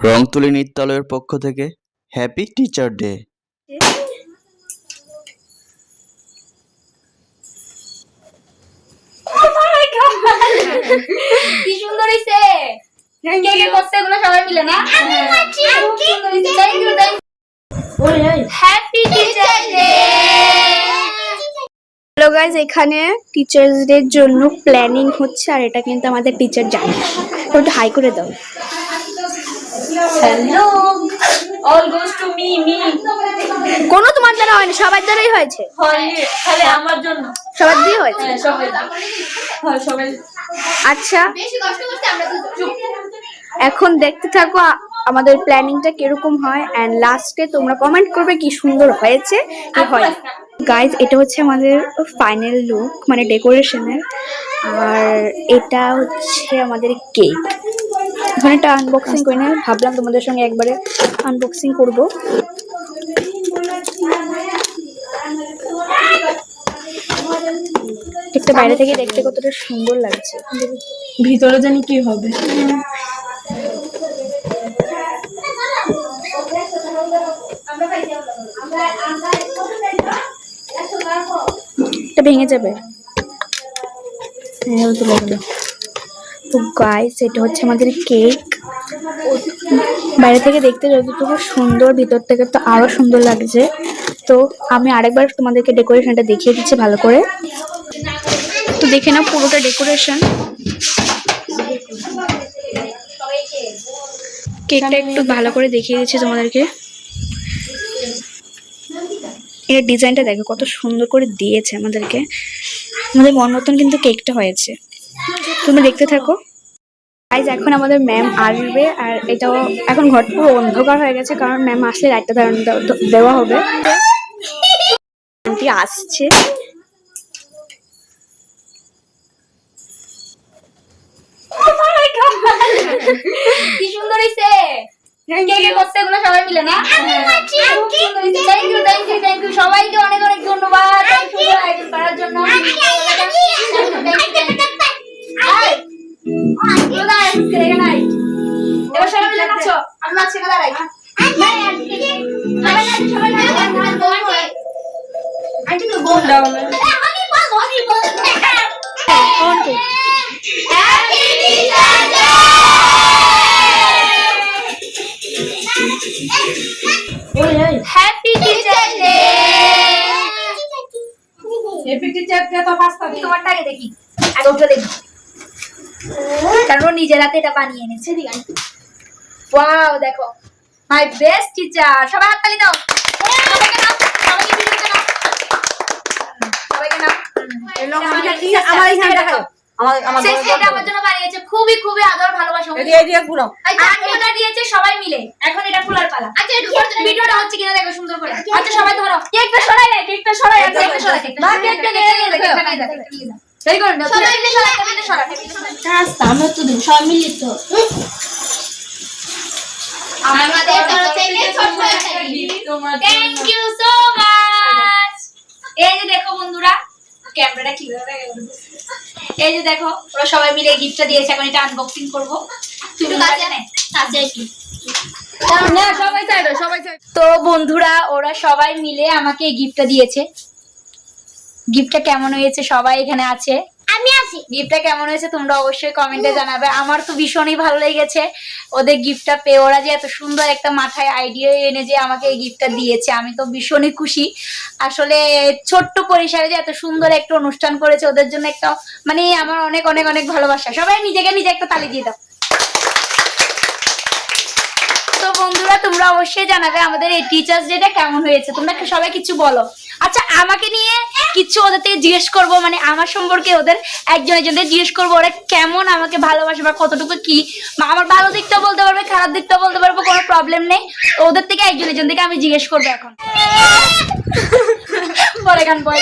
রংতুলি নৃত্যালয়ের পক্ষ থেকে happy teacher day. কি সুন্দর হইছে। কে কে করছে এগুলো সবাই মিলে না? Happy teacher day. Hello guys, এখানে টিচার্স ডের জন্য প্ল্যানিং হচ্ছে আর এটা কিন্তু আমাদের টিচার জানে। একটু হাই করে দাও। Hello, all goes to me. কোনো তোমার দ্বারা হয়নি, সবার দ্বারাই হয়েছে। খালি আমার জন্য সবার দিয়ে হয়েছে। সবাই আচ্ছা, বেশি কষ্ট করতে আমরা চুপ। এখন দেখতে থাকো আমাদের প্ল্যানিংটা কিরকম হয় এন্ড লাস্টে তোমরা কমেন্ট করবে কি সুন্দর হয়েছে কি হয়। গাইজ, এটা হচ্ছে আমাদের ফাইনাল লুক, মানে ডেকোরেশনের। আর এটা হচ্ছে আমাদের কেক। এখন একটা আনবক্সিং করি না, ভাবলাম তোমাদের সঙ্গে একবারে আনবক্সিং করব। কেকটা বাইরে থেকে দেখতে কতটা সুন্দর লাগছে, ভিতরে জানি কি হবে। এটা ভেঙে যাবে। হ্যাঁ, তো লাগলো। তো গাইস, এটা হচ্ছে আমাদের কেক। বাইরে থেকে দেখতে যতটুকু সুন্দর, ভিতর থেকে তো আরো সুন্দর লাগছে। তো আমি আরেকবার তোমাদেরকে ডেকোরেশনটা দেখিয়ে দিচ্ছি ভালো করে। তো দেখে নাও পুরোটা ডেকোরেশন। কেকটা একটু ভালো করে দেখিয়ে দিচ্ছি তোমাদেরকে। এর ডিজাইনটা দেখো কত সুন্দর করে দিয়েছে আমাদেরকে। আমাদের মন মতন কিন্তু কেকটা হয়েছে। তুমি দেখতে থাকো। গাইজ, এখন আমাদের ম্যাম আসবে আর এটাও এখন ঘর পুরো অন্ধকার হয়ে গেছে, কারণ ম্যাম আসলে লাইটটা দেওয়া হবে। আন্টি আসছে। কি সুন্দর হইছে। কে কে করছে এগুলো সবাই মিলে না? থ্যাংক ইউ সবাইকে অনেক অনেক ধন্যবাদ সুন্দর আয়োজন করার জন্য। এবার সবাই মিলে নাচো। আমি নাচছি না, দাঁড়াই। আন্টি তো গোল ডাউন। Happy teacher day. Happy teacher day তো পাঁচটা দিন। তোমারটা আগে দেখি, আগে ওটা দেখি, কারণ ও নিজের হাতে এটা বানিয়ে এনেছে। ওয়াও, দেখো মাই বেস্ট টিচার। সবাই হাততালি দাও। সবাইকে নাও, সবাইকে ভিডিওতে নাও, সবাইকে নাও। আমার এখানে দেখাও। আমার জন্য বানিয়েছে, খুবই খুবই আদর ভালোবাসা। এটা দিয়েছে সবাই মিলে। এখন এটা খোলার পালা। আচ্ছা, ভিডিওটা হচ্ছে কিনা দেখো সুন্দর করে। আচ্ছা সবাই ধরো, কেকটা সরাই না, কেকটা সরাই। কেকটা সরাই, কেকটা নিয়ে যাও। সেই করে না, সবাই মিলে সরাই, মিলে সরাই। রাস্তা আমরা তো দিন সবাই মিলে তো আমাদের তরফ থেকে ছোট একটা গিফট তোমার জন্য। Thank you so much. এই যে দেখো বন্ধুরা, ক্যামেরাটা কিভাবে এই যে দেখো, ওরা সবাই মিলে গিফটটা দিয়েছে। এখন এটা আনবক্সিং করব। তুমি কাছে নে, কাছে এসো না, সবাই চাইবে, সবাই চাইবে। তো বন্ধুরা, ওরা সবাই মিলে আমাকে এই গিফটটা দিয়েছে। গিফটটা কেমন হয়েছে সবাই এখানে আছে, আমি আছি। গিফটটা কেমন হয়েছে তোমরা অবশ্যই কমেন্টে জানাবে। আমার তো ভীষণই ভালো লেগেছে ওদের গিফটটা পেয়ে। ওরা যে এত সুন্দর একটা মাথায় আইডিয়া এনে যে আমাকে এই গিফটটা দিয়েছে, আমি তো ভীষণই খুশি। আসলে ছোট্ট পরিসরে যে এত সুন্দর একটা অনুষ্ঠান করেছে, ওদের জন্য একটা মানে আমার অনেক অনেক অনেক ভালোবাসা। সবাই নিজেকে নিজে একটা তালি দিয়ে দাও। তো বন্ধুরা, তোমরা অবশ্যই জানাবে আমাদের এই টিচার্স ডেটা কেমন হয়েছে। তোমরা সবাই কিছু বলো। আচ্ছা, আমাকে নিয়ে কিছু ওদের থেকে জিজ্ঞেস করবো, মানে আমার সম্পর্কে ওদের একজন একজনদের জিজ্ঞেস করবো ওরা কেমন আমাকে ভালোবাসে বা কতটুকু কি। আমার ভালো দিকটা বলতে পারবে, খারাপ দিকটা বলতে পারবো, কোনো প্রবলেম নেই। ওদের থেকে একজন একজন থেকে আমি জিজ্ঞেস করবো এখন। পরে গান পরে